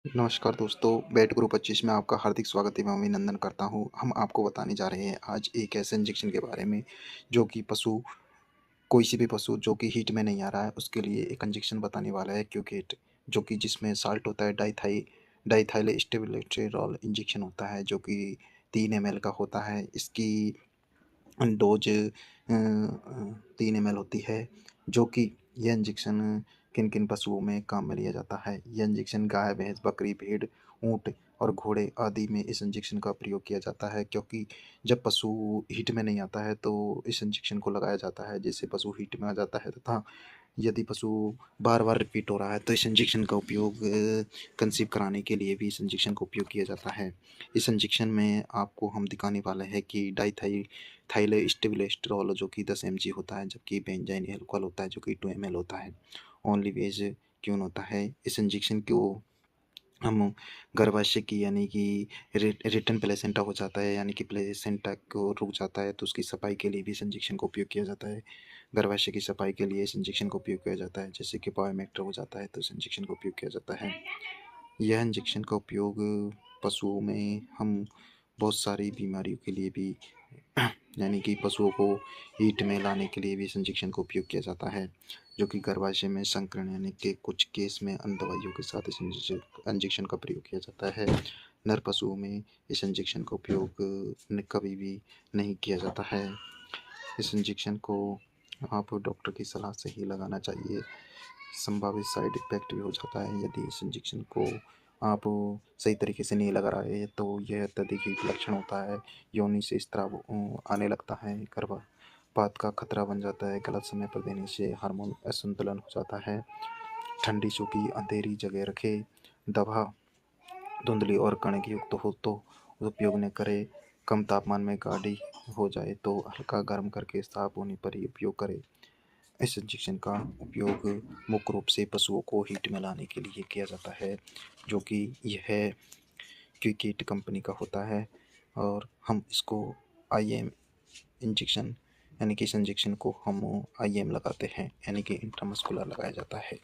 नमस्कार दोस्तों, bat group 25 में आपका हार्दिक स्वागत एवं अभिनंदन करता हूँ। हम आपको बताने जा रहे हैं आज एक ऐसे इंजेक्शन के बारे में जो कि कोई सी भी पशु जो कि हीट में नहीं आ रहा है, उसके लिए एक इंजेक्शन बताने वाला है क्यूकेट, जो कि जिसमें साल्ट होता है डाइथाइल स्टेबिलिट्रेरॉल इंजेक्शन होता है, जो कि 3 एमएल का होता है। इसकी डोज़ 3 एमएल होती है, जो कि यह इंजेक्शन किन-किन पशुओं में काम में लिया जाता है। यह इंजेक्शन गाय, भैंस, बकरी, भेड़, ऊँट और घोड़े आदि में इस इंजेक्शन का प्रयोग किया जाता है, क्योंकि जब पशु हीट में नहीं आता है तो इस इंजेक्शन को लगाया जाता है, जिससे पशु हीट में आ जाता है, तथा यदि पशु बार-बार रिपीट हो रहा है तो इस इंजेक्शन का उपयोग कंसीव कराने के लिए भी इस इंजेक्शन का उपयोग किया जाता है। इस इंजेक्शन में आपको हम दिखाने वाले हैं कि थाइलेस्टिबिलिस्टेरॉल जो कि 10 एमजी होता है, जबकि बेंजाइन अल्कोहल होता है जो कि 2 एमएल होता है। ओनली वेज क्यून होता है। इस इंजेक्शन को हम गर्भाशय की यानी कि रिटर्न प्लेसेंटा हो जाता है, यानी कि प्लेसेंटा को रुक जाता है, तो उसकी सफाई के लिए भी इस इंजेक्शन का उपयोग किया जाता है। गर्भाशय की सफाई के लिए इस इंजेक्शन का उपयोग किया जाता है, जैसे कि बायोमेक्टर हो जाता है तो इस इंजेक्शन का उपयोग किया जाता है। यह इंजेक्शन का उपयोग पशुओं में हम बहुत सारी बीमारियों के लिए भी यानी कि पशुओं को हीट में लाने के लिए भी इस इंजेक्शन का उपयोग किया जाता है, जो कि गर्भाशय में संकरण यानी कि कुछ केस में अन्य दवाइयों के साथ इस इंजेक्शन का प्रयोग किया जाता है। नर पशुओं में इस इंजेक्शन का उपयोग कभी भी नहीं किया जाता है। इस इंजेक्शन को आप डॉक्टर की सलाह से ही लगाना चाहिए। संभावित साइड इफ़ेक्ट भी हो जाता है यदि इस इंजेक्शन को आप सही तरीके से नहीं लगा रहे हैं, तो यह अत्यधिक हीट लक्षण होता है। योनि से स्राव आने लगता है, गर्भपात का खतरा बन जाता है, गलत समय पर देने से हार्मोन असंतुलन हो जाता है। ठंडी सूखी अंधेरी जगह रखें, दवा धुंधली और कणिक युक्त हो तो उपयोग न करें। कम तापमान में गाढ़ी हो जाए तो हल्का गर्म करके साफ होने पर ही उपयोग करें। इस इंजेक्शन का उपयोग मुख्य रूप से पशुओं को हीट में लाने के लिए किया जाता है, जो कि यह क्विकेट कंपनी का होता है, और हम इसको आईएम इंजेक्शन यानी कि इस इंजेक्शन को हम आईएम लगाते हैं, यानी कि इंट्रामस्कुलर लगाया जाता है।